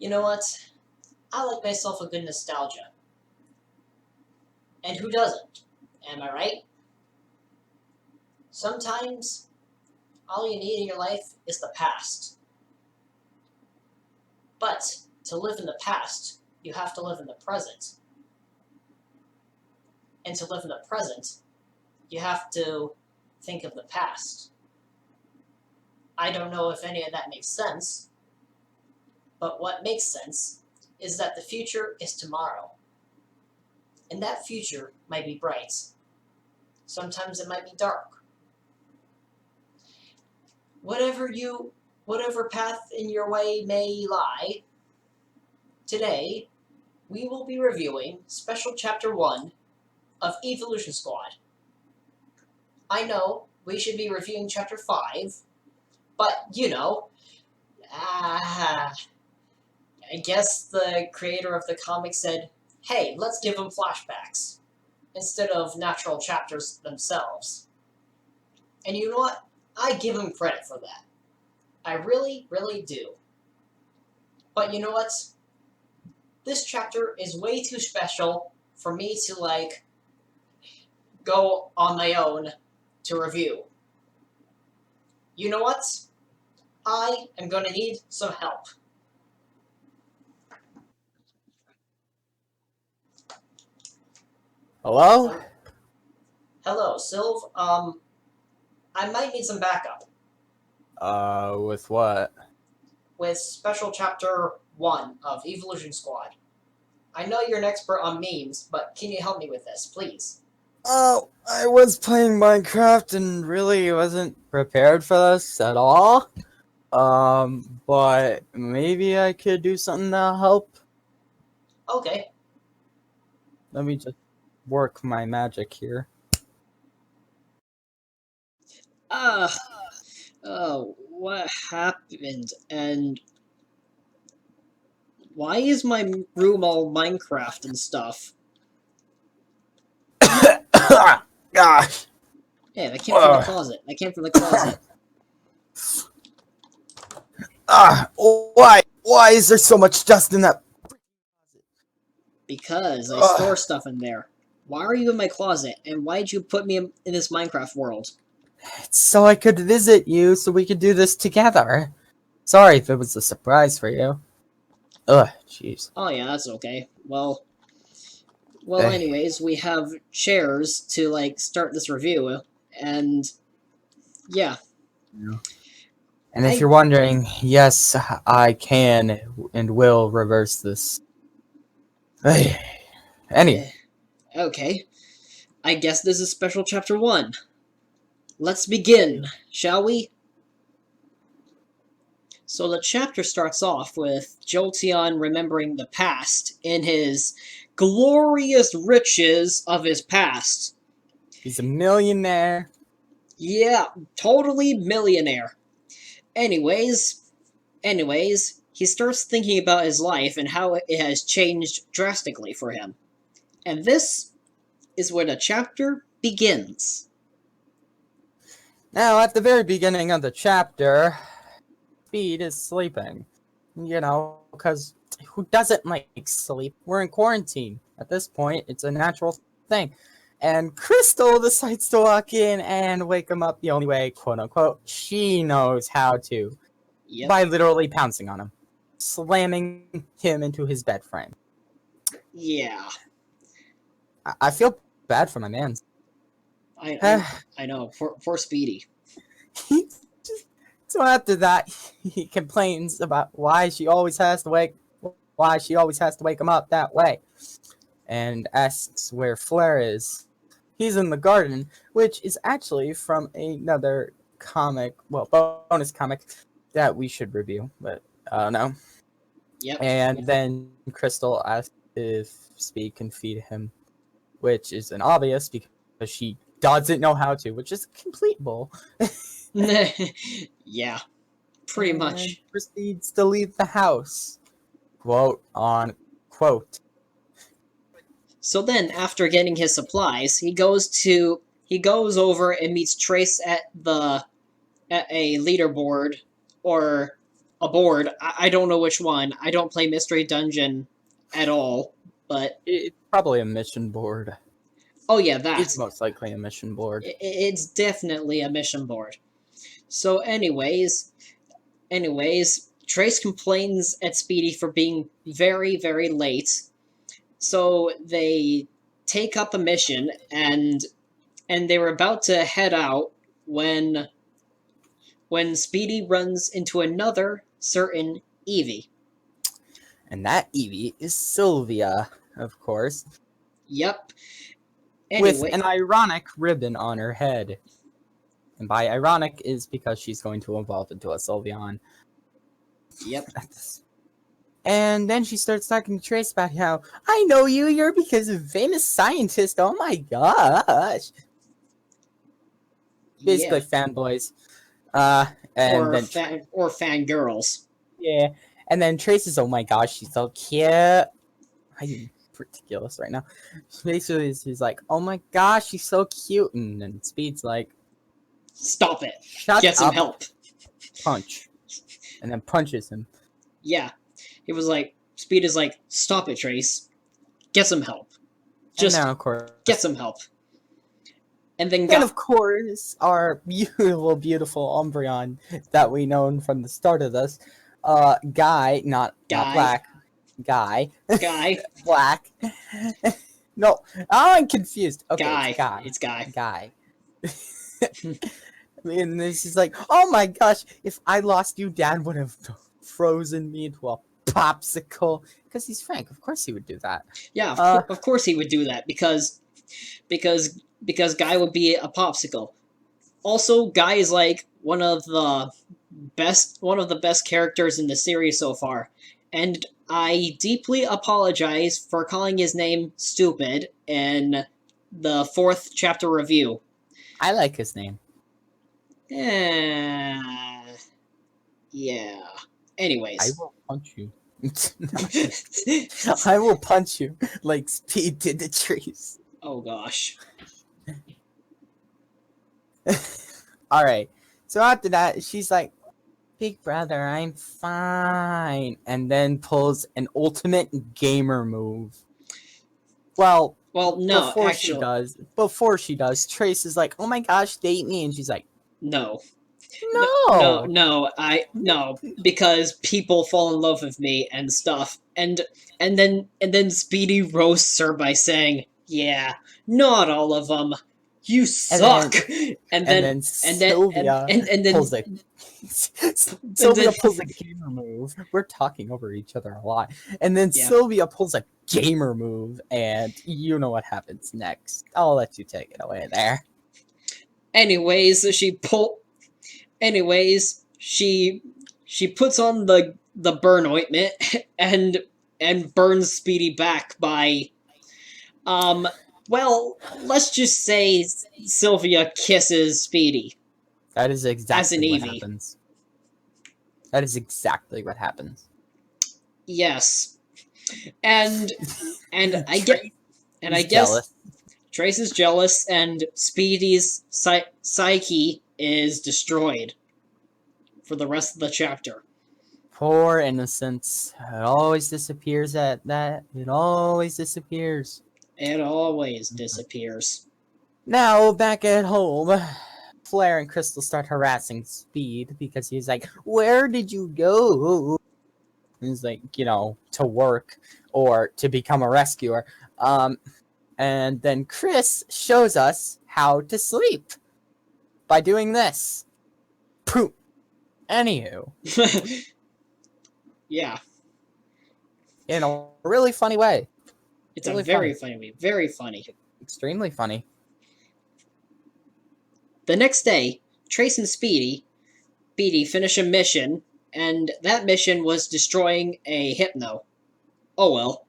You know what? I like myself a good nostalgia. And who doesn't? Am I right? Sometimes all you need in your life is the past. But to live in the past, you have to live in the present. And to live in the present, you have to think of the past. I don't know if any of that makes sense, but what makes sense is that the future is tomorrow. And that future might be bright. Sometimes it might be dark. Whatever path in your way may lie, today we will be reviewing Special Chapter 1 of Eeveelution Squad. I know we should be reviewing Chapter 5, but I guess the creator of the comic said, hey, let's give them flashbacks instead of natural chapters themselves. And you know what? I give him credit for that. I really, really do. But you know what? This chapter is way too special for me to, go on my own to review. You know what? I am going to need some help. Hello? Hello, Sylv. I might need some backup. With what? With Special Chapter 1 of Eeveelution Squad. I know you're an expert on memes, but can you help me with this, please? Oh, I was playing Minecraft and really wasn't prepared for this at all. But maybe I could do something to help. Okay. Let me just work my magic here. What happened? And why is my room all Minecraft and stuff? Gosh. Hey, that came from the closet. That came from the closet. Why is there so much dust in that? Because I store stuff in there. Why are you in my closet? And why did you put me in this Minecraft world? So I could visit you, so we could do this together. Sorry if it was a surprise for you. Ugh, jeez. Oh yeah, that's okay. Well, anyways, we have chairs to, start this review, and yeah. And if you're wondering, yes, I can and will reverse this. Anyway. Okay. I guess this is Special Chapter 1. Let's begin, shall we? So the chapter starts off with Jolteon remembering the past in his glorious riches of his past. He's a millionaire. Yeah, totally millionaire. Anyways, he starts thinking about his life and how it has changed drastically for him. And this is where the chapter begins. Now, at the very beginning of the chapter, Speed is sleeping. Because who doesn't like sleep? We're in quarantine. At this point, it's a natural thing. And Crystal decides to walk in and wake him up the only way, quote-unquote, she knows how to. Yep. By literally pouncing on him. Slamming him into his bed frame. Yeah. I feel bad for my man. I know. For Speedy. So after that, he complains about why she always has to wake him up that way, and asks where Flare is. He's in the garden, which is actually from another comic, bonus comic that we should review, but no. Yep. And then Crystal asks if Speed can feed him, which is an obvious because she doesn't know how to, which is complete bull. Yeah, pretty much. And proceeds to leave the house, quote on quote. So then, after getting his supplies, he goes over and meets Trace at a leaderboard, or a board. I don't know which one. I don't play Mystery Dungeon at all, but It's probably a mission board. oh yeah, that. It's most likely a mission board. It's definitely a mission board. So, anyways, Trace complains at Speedy for being very, very late. So they take up a mission, and they were about to head out when Speedy runs into another certain Eevee. And that Eevee is Sylvia, of course. Yep. With Anyway, an ironic ribbon on her head. And by ironic is because she's going to evolve into a Sylveon. yep. And then she starts talking to Trace about how, I know you, you're because of famous scientist, oh my gosh. Basically fanboys. And then Or fangirls. yeah. And then Trace is, oh my gosh, she's so cute. I'm ridiculous right now. Basically, she's like, oh my gosh, she's so cute. And then Speed's like, Stop it. shut Get some up. help. Punch. And then punches him. Yeah. He was like, Speed is like, stop it, Trace. Get some help. Just and now, of course, get some help. And then and of course, our beautiful, beautiful Umbreon that we known from the start of this, Guy, not Black, Guy, Black. No, I'm confused. Okay, It's Guy. And this is like, oh my gosh, if I lost you, Dad would have frozen me into a popsicle. Because he's Frank, of course he would do that. Yeah, of course he would do that because Guy would be a popsicle. Also, Guy is like one of the best characters in the series so far, and I deeply apologize for calling his name stupid in the 4th chapter review. I like his name. Yeah. Anyways. I will punch you. I will punch you like Speed did the trees. Oh gosh. Alright. So after that, she's like, Big brother, I'm fine. And then pulls an ultimate gamer move. Well, no, before she does, Trace is like, oh my gosh, date me. And she's like, no. No, because people fall in love with me and stuff. And then Speedy roasts her by saying, yeah, not all of them. You suck. And then Sylvia pulls a gamer move. We're talking over each other a lot. And then Sylvia pulls a gamer move, and you know what happens next. I'll let you take it away there. Anyways, she puts on the burn ointment and burns Speedy back by well, let's just say Sylvia kisses Speedy. That is exactly what Eevee. happens. That is exactly what happens. Yes. And I guess jealous. Trace is jealous, and Speedy's psyche is destroyed for the rest of the chapter. Poor innocence. It always disappears at that. It always disappears. It always disappears. Now, back at home, Flare and Crystal start harassing Speed because he's like, where did you go? And he's like, to work or to become a rescuer. And then Chris shows us how to sleep by doing this. Poop. Anywho. Yeah. In a really funny way. It's really very funny. Very funny. Extremely funny. The next day, Trace and Speedy finish a mission, and that mission was destroying a Hypno. Oh well.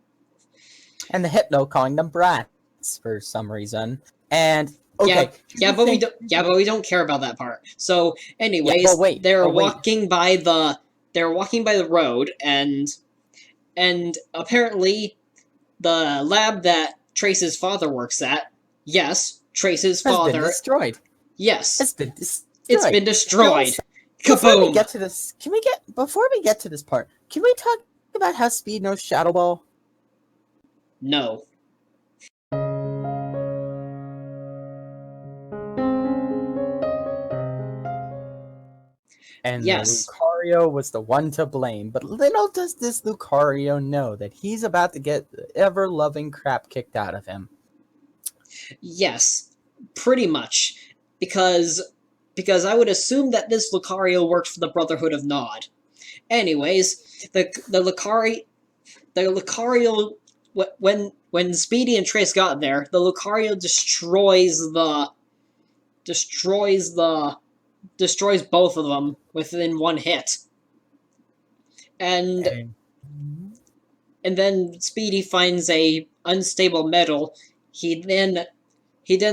And the Hypno calling them brats for some reason. And okay. But we don't care about that part. So, anyways, they're walking by the road, and apparently the lab that Trace's father works at, yes, Trace's father has been destroyed. Yes. It's been destroyed. It's been destroyed. Before we Kaboom! get to this, before we get to this part, can we talk about how Speed knows Shadow Ball? No. And the Yes. Lucario was the one to blame, but little does this Lucario know that he's about to get the ever-loving crap kicked out of him. Yes. Pretty much. Because I would assume that this Lucario worked for the Brotherhood of Nod. Anyways, the Lucario, when Speedy and Trace got there, the Lucario destroys both of them within one hit. And then Speedy finds a unstable metal. He then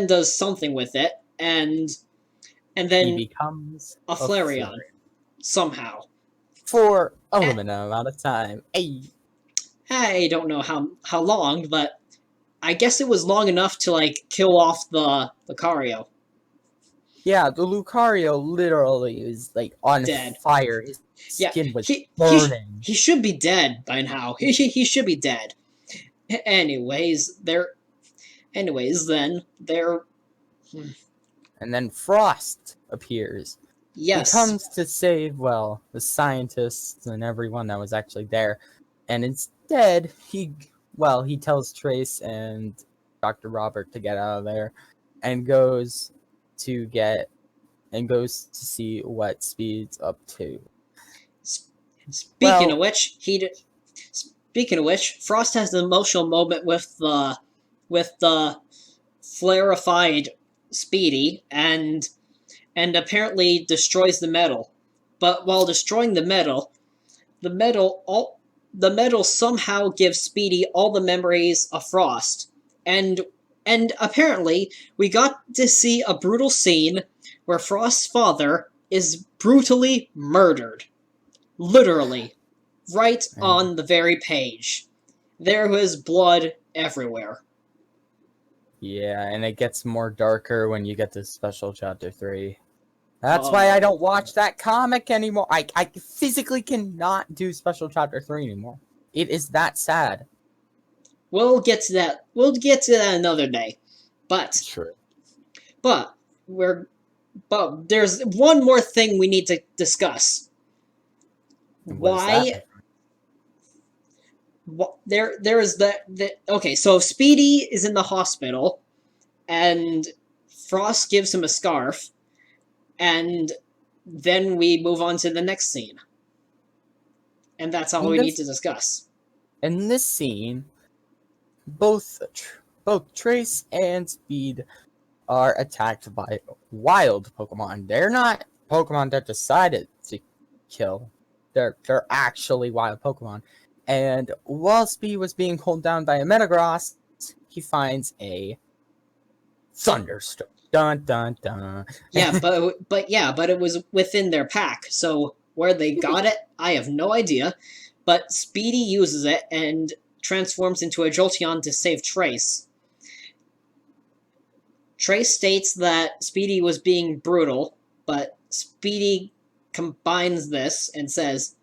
does something with it, and he then becomes a Flareon somehow. for a limited amount of time. Hey. I don't know how long, but I guess it was long enough to like kill off the Lucario. Yeah, the Lucario literally is like on Dead. fire. His Yeah, skin was burning. he should be dead by now. He should be dead. Anyways, then there. And then Frost appears. Yes. He comes to save, well, the scientists and everyone that was actually there. And instead, he tells Trace and Dr. Robert to get out of there and goes to see what Speed's up to. Speaking of which, Frost has an emotional moment with the flarified Speedy and apparently destroys the metal. But while destroying the metal somehow gives Speedy all the memories of Frost. And apparently we got to see a brutal scene where Frost's father is brutally murdered. Literally. Right on the very page. There was blood everywhere. Yeah, and it gets more darker when you get to Special Chapter 3. That's why I don't watch that comic anymore. I physically cannot do Special Chapter 3 anymore. It is that sad. We'll get to that. We'll get to that another day. But True. But there's one more thing we need to discuss. Why? There is the okay. So Speedy is in the hospital, and Frost gives him a scarf, and then we move on to the next scene, and that's all we need to discuss. In this scene, both Trace and Speed are attacked by wild Pokemon. They're not Pokemon that decided to kill. They're actually wild Pokemon. And while Speed was being pulled down by a Metagross, he finds a thunderstorm. Dun dun dun. Yeah, but it was within their pack. So where they got it, I have no idea. But Speedy uses it and transforms into a Jolteon to save Trace. Trace states that Speedy was being brutal, but Speedy combines this and says,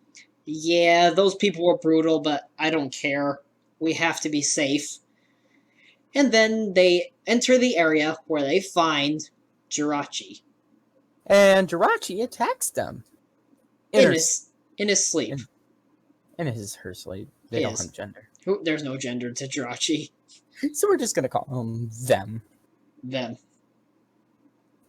yeah, those people were brutal, but I don't care. We have to be safe. And then they enter the area where they find Jirachi. And Jirachi attacks them. In his sleep. In her sleep. They don't have gender. There's no gender to Jirachi. So we're just going to call them them. Them.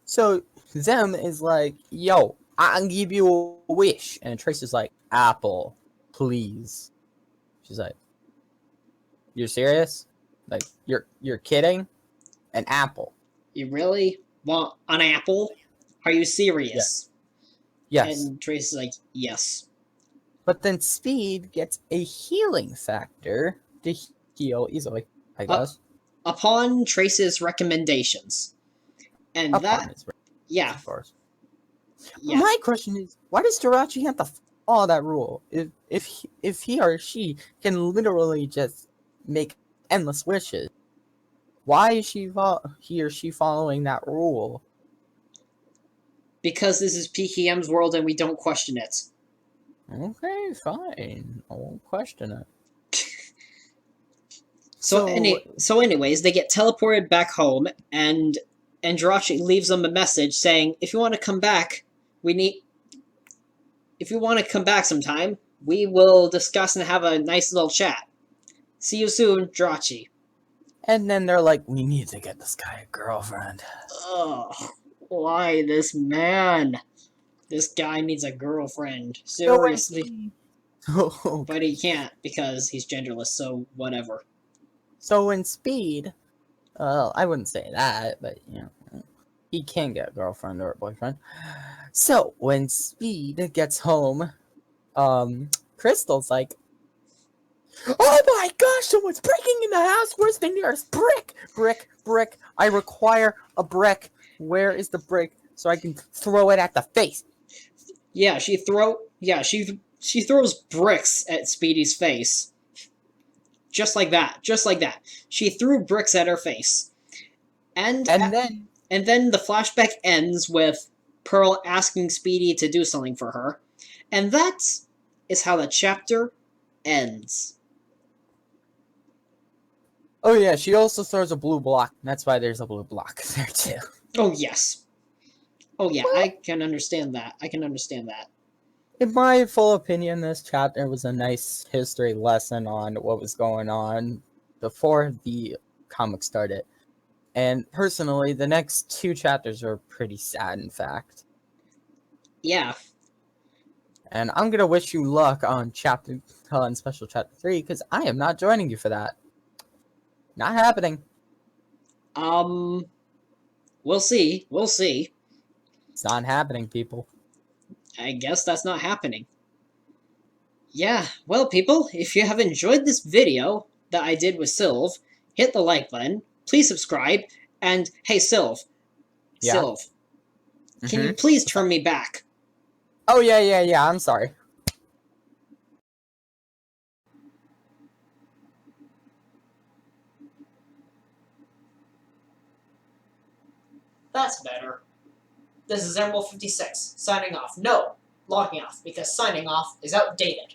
So them is like, yo, I'll give you a wish. And Trace is like, apple, please. She's like, you're serious? Like, you're kidding? An apple. You really want an apple? Are you serious? Yes. And Trace is like, yes. But then Speed gets a healing factor to heal easily, I guess. Upon Trace's recommendations. And yeah. Of course. Yeah. My question is, why does Jirachi have to follow that rule? If he or she can literally just make endless wishes, why is he or she following that rule? Because this is PKM's world and we don't question it. Okay, fine. I won't question it. So anyways, they get teleported back home, and Jirachi leaves them a message saying, "If you want to come back, if you want to come back sometime, we will discuss and have a nice little chat. See you soon, Jirachi." And then they're like, we need to get this guy a girlfriend. Ugh, why this man? This guy needs a girlfriend. Seriously. But he can't because he's genderless, so whatever. So in Speed, I wouldn't say that, but you know, he can get a girlfriend or a boyfriend. So when Speed gets home, Crystal's like, "Oh my gosh, someone's breaking in the house! Where's the nearest brick? Brick! I require a brick. Where is the brick so I can throw it at the face?" Yeah, she throws bricks at Speedy's face. Just like that. She threw bricks at her face. And then the flashback ends with Pearl asking Speedy to do something for her. And that is how the chapter ends. Oh yeah, she also throws a blue block. That's why there's a blue block there too. Oh yes. Oh yeah, I can understand that. In my full opinion, this chapter was a nice history lesson on what was going on before the comic started. And personally, the next 2 chapters are pretty sad, in fact. Yeah. And I'm gonna wish you luck on special chapter 3, because I am not joining you for that. Not happening. We'll see. It's not happening, people. I guess that's not happening. Yeah, well, people, if you have enjoyed this video that I did with Sylv, hit the like button, please subscribe, and hey, Sylv. Yeah. Sylv, can you please turn me back? Oh, yeah, I'm sorry. That's better. This is Emerald 56, signing off. No, logging off, because signing off is outdated.